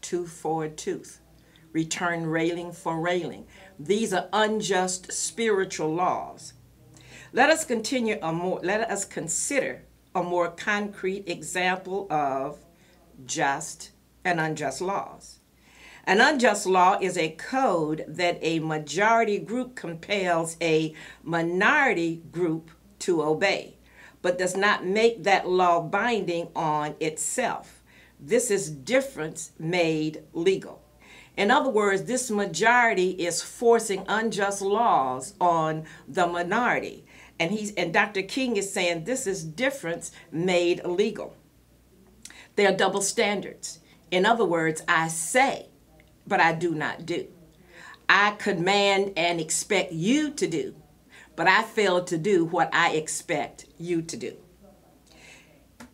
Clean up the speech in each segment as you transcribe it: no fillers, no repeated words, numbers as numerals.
tooth for a tooth, return railing for railing. These are unjust spiritual laws. Let us consider a more concrete example of just and unjust laws. An unjust law is a code that a majority group compels a minority group to obey, but does not make that law binding on itself. This is difference made legal. In other words, this majority is forcing unjust laws on the minority. And Dr. King is saying this is difference made legal. There are double standards. In other words, I say, but I do not do. I command and expect you to do, but I fail to do what I expect you to do.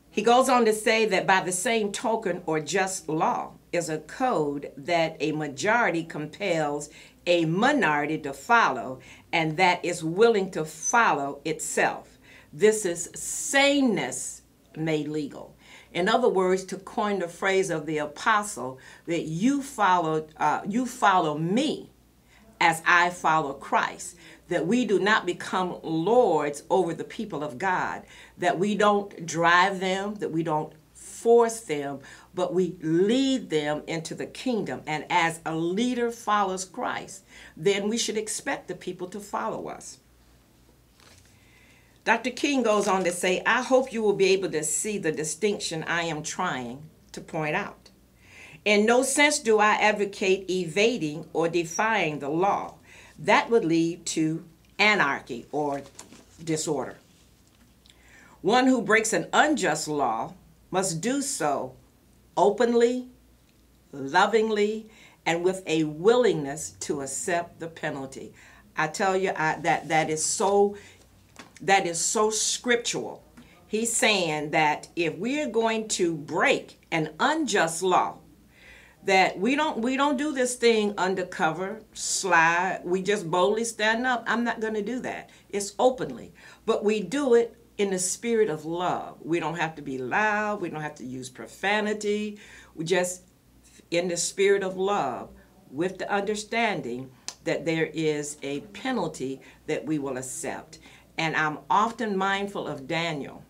He goes on to say that by the same token, or just law is a code that a majority compels a minority to follow, and that is willing to follow itself. This is saneness made legal. In other words, to coin the phrase of the apostle, that you follow me as I follow Christ, that we do not become lords over the people of God, that we don't drive them, that we don't force them, but we lead them into the kingdom. And as a leader follows Christ, then we should expect the people to follow us. Dr. King goes on to say, I hope you will be able to see the distinction I am trying to point out. In no sense do I advocate evading or defying the law. That would lead to anarchy or disorder. One who breaks an unjust law must do so openly, lovingly, and with a willingness to accept the penalty. I tell you, that is so scriptural. He's saying that if we're going to break an unjust law, that we don't do this thing undercover, slide, we just boldly stand up. I'm not going to do that. It's openly. But we do it in the spirit of love. We don't have to be loud. We don't have to use profanity. We just in the spirit of love, with the understanding that there is a penalty that we will accept. And I'm often mindful of Daniel.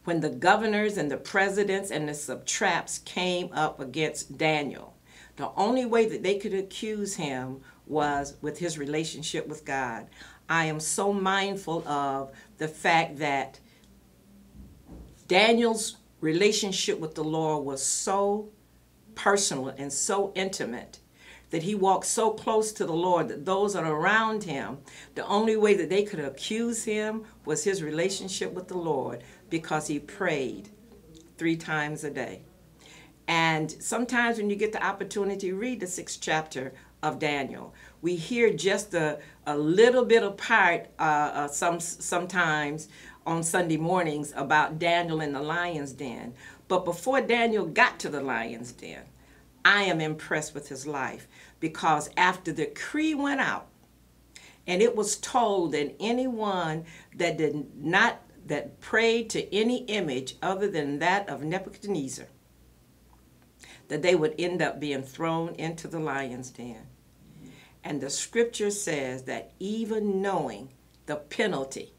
When the governors and the presidents and the satraps came up against Daniel, the only way that they could accuse him was with his relationship with God. I am so mindful of the fact that Daniel's relationship with the Lord was so personal and so intimate that he walked so close to the Lord that those that are around him, the only way that they could accuse him was his relationship with the Lord, because he prayed 3 times a day. And sometimes when you get the opportunity, read the 6th chapter of Daniel. We hear just a little bit of part sometimes on Sunday mornings about Daniel in the lion's den. But before Daniel got to the lion's den, I am impressed with his life, because after the decree went out and it was told that anyone that prayed to any image other than that of Nebuchadnezzar, that they would end up being thrown into the lion's den. And the scripture says that even knowing the penalty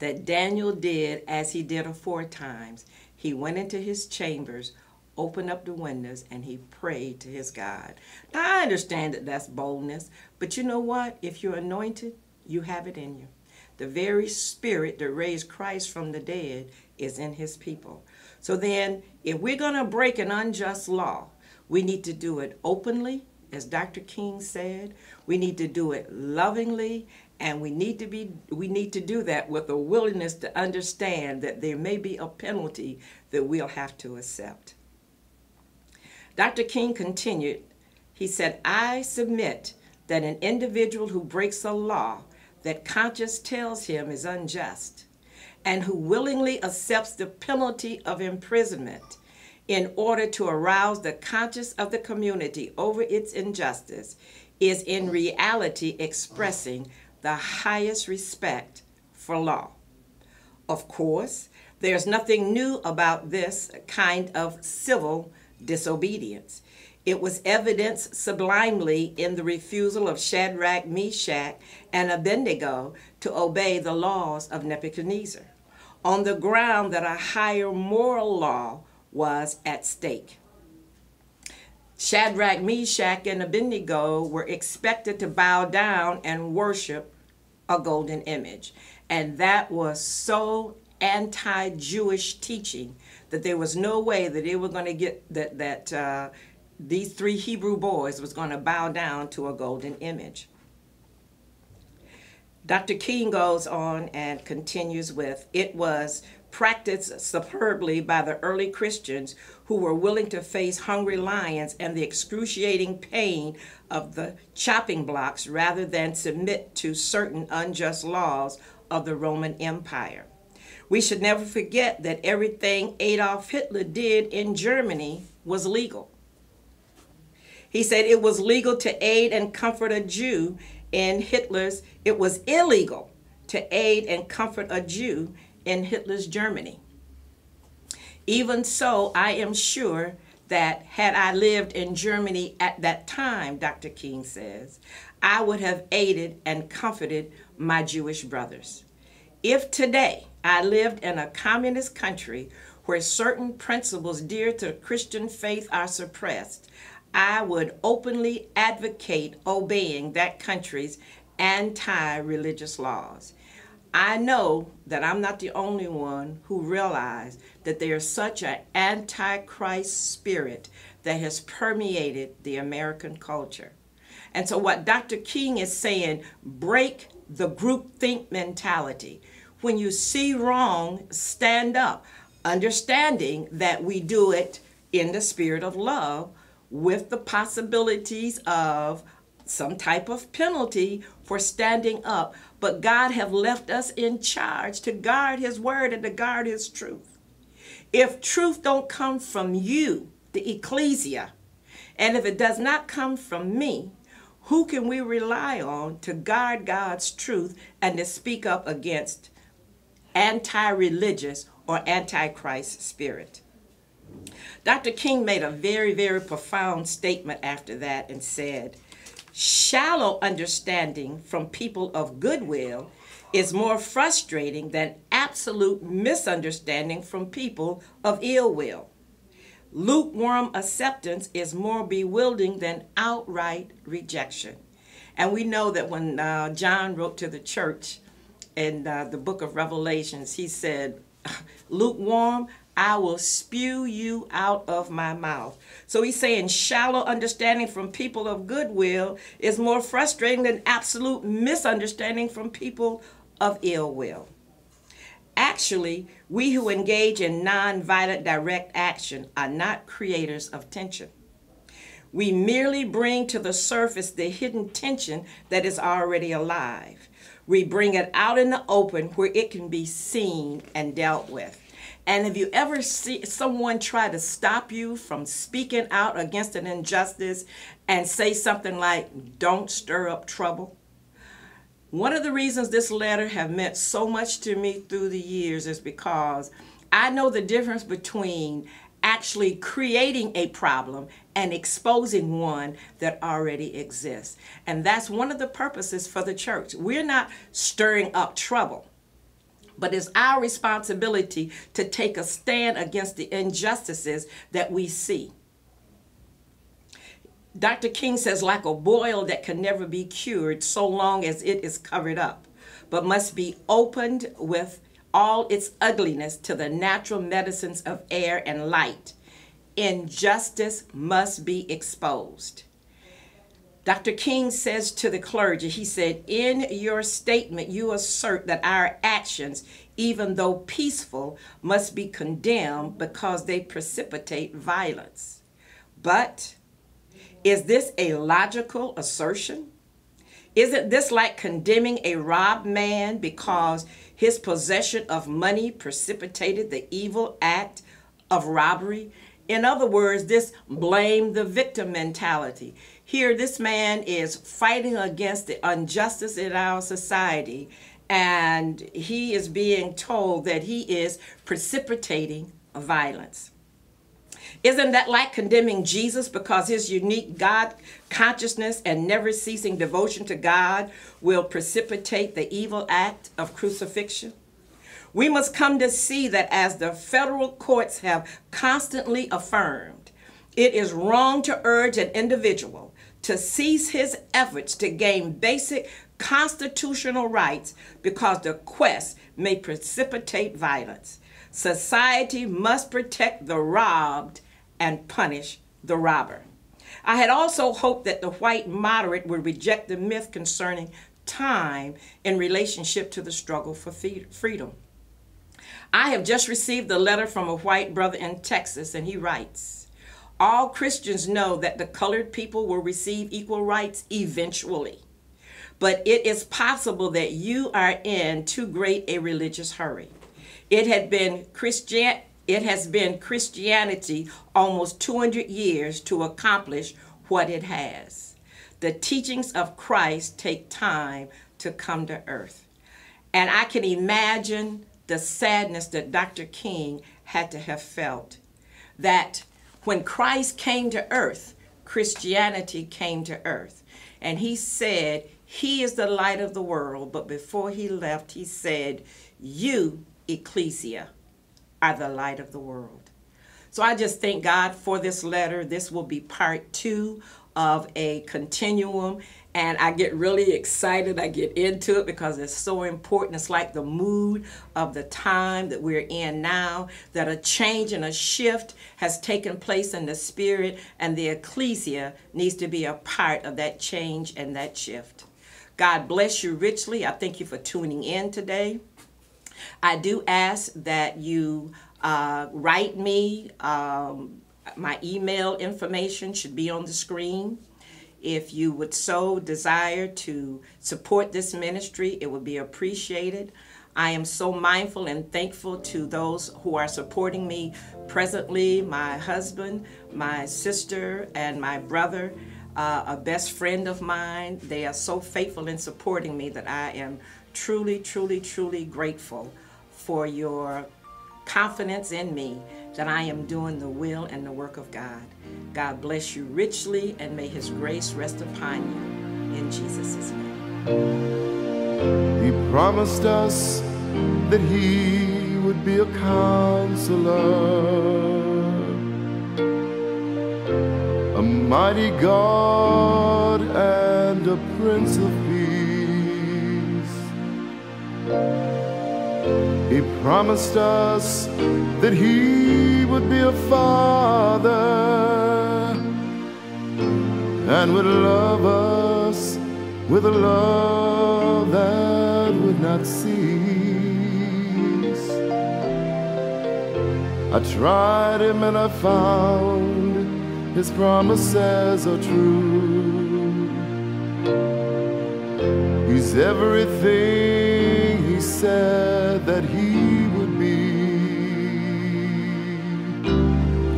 that Daniel did, as he did aforetimes, he went into his chambers, opened up the windows, and he prayed to his God. Now, I understand that that's boldness, but you know what? If you're anointed, you have it in you. The very spirit that raised Christ from the dead is in his people. So then, if we're going to break an unjust law, we need to do it openly, as Dr. King said. We need to do it lovingly, and we need to do that with a willingness to understand that there may be a penalty that we'll have to accept. Dr. King continued, he said, I submit that an individual who breaks a law that conscience tells him is unjust, and who willingly accepts the penalty of imprisonment in order to arouse the conscience of the community over its injustice, is in reality expressing the highest respect for law. Of course, there's nothing new about this kind of civil disobedience. It was evidenced sublimely in the refusal of Shadrach, Meshach, and Abednego to obey the laws of Nebuchadnezzar, on the ground that a higher moral law was at stake. Shadrach, Meshach, and Abednego were expected to bow down and worship a golden image. And that was so anti-Jewish teaching that there was no way that they were going to get that these three Hebrew boys was going to bow down to a golden image. Dr. King goes on and continues with, it was practiced superbly by the early Christians who were willing to face hungry lions and the excruciating pain of the chopping blocks rather than submit to certain unjust laws of the Roman Empire. We should never forget that everything Adolf Hitler did in Germany was legal. He said it was legal to aid and comfort a Jew in Hitler's, it was illegal to aid and comfort a Jew in Hitler's Germany. Even so, I am sure that had I lived in Germany at that time, Dr. King says, I would have aided and comforted my Jewish brothers. If today I lived in a communist country where certain principles dear to the Christian faith are suppressed, I would openly advocate obeying that country's anti-religious laws. I know that I'm not the only one who realized that there's such an anti-Christ spirit that has permeated the American culture. And so what Dr. King is saying, break the groupthink mentality. When you see wrong, stand up, understanding that we do it in the spirit of love, with the possibilities of some type of penalty for standing up. But God have left us in charge to guard his word and to guard his truth. If truth don't come from you, the ecclesia, and if it does not come from me, who can we rely on to guard God's truth and to speak up against anti-religious or anti-Christ spirit? Dr. King made a very, very profound statement after that and said, shallow understanding from people of goodwill is more frustrating than absolute misunderstanding from people of ill will. Lukewarm acceptance is more bewildering than outright rejection. And we know that when John wrote to the church in the book of Revelations, he said, lukewarm, I will spew you out of my mouth. So he's saying shallow understanding from people of goodwill is more frustrating than absolute misunderstanding from people of ill will. Actually, we who engage in non-violent direct action are not creators of tension. We merely bring to the surface the hidden tension that is already alive. We bring it out in the open where it can be seen and dealt with. And if you ever see someone try to stop you from speaking out against an injustice and say something like, don't stir up trouble. One of the reasons this letter have meant so much to me through the years is because I know the difference between actually creating a problem and exposing one that already exists. And that's one of the purposes for the church. We're not stirring up trouble, but it's our responsibility to take a stand against the injustices that we see. Dr. King says, like a boil that can never be cured so long as it is covered up, but must be opened with all its ugliness to the natural medicines of air and light. Injustice must be exposed. Dr. King says to the clergy, he said, in your statement, you assert that our actions, even though peaceful, must be condemned because they precipitate violence. But is this a logical assertion? Isn't this like condemning a robbed man because his possession of money precipitated the evil act of robbery? In other words, this blame the victim mentality. Here, this man is fighting against the injustice in our society, and he is being told that he is precipitating violence. Isn't that like condemning Jesus because his unique God consciousness and never ceasing devotion to God will precipitate the evil act of crucifixion? We must come to see that, as the federal courts have constantly affirmed, it is wrong to urge an individual to cease his efforts to gain basic constitutional rights because the quest may precipitate violence. Society must protect the robbed and punish the robber. I had also hoped that the white moderate would reject the myth concerning time in relationship to the struggle for freedom. I have just received a letter from a white brother in Texas, and he writes, "All Christians know that the colored people will receive equal rights eventually, but it is possible that you are in too great a religious hurry. It has been Christianity almost 200 years to accomplish what it has. The teachings of Christ take time to come to earth." And I can imagine the sadness that Dr. King had to have felt, that when Christ came to earth, Christianity came to earth. And he said, he is the light of the world. But before he left, he said, you, Ecclesia, are the light of the world. So I just thank God for this letter. This will be part 2 of a continuum. And I get really excited. I get into it because it's so important. It's like the mood of the time that we're in now, that a change and a shift has taken place in the spirit, and the ecclesia needs to be a part of that change and that shift. God bless you richly. I thank you for tuning in today. I do ask that you write me. My email information should be on the screen. If you would so desire to support this ministry, it would be appreciated. I am so mindful and thankful to those who are supporting me presently, my husband, my sister, and my brother, a best friend of mine. They are so faithful in supporting me that I am truly, truly, truly grateful for your confidence in me that I am doing the will and the work of God. God bless you richly, and may his grace rest upon you in Jesus' name. He promised us that he would be a counselor, a mighty God and a Prince of Peace. He promised us that he would be a father and would love us with a love that would not cease. I tried him and I found his promises are true. He's everything he said that he would be.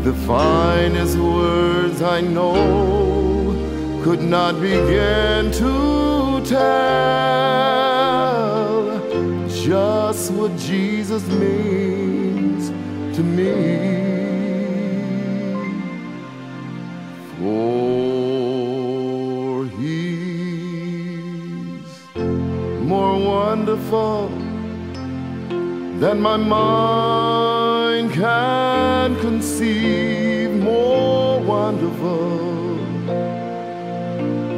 The finest words I know could not begin to tell just what Jesus means to me. For he's more wonderful than my mind can conceive, more wonderful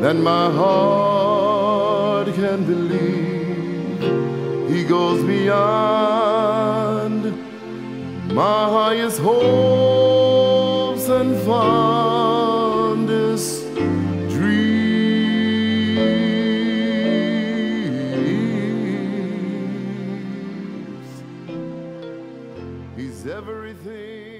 than my heart can believe. He goes beyond my highest hopes and fondest dreams. He's everything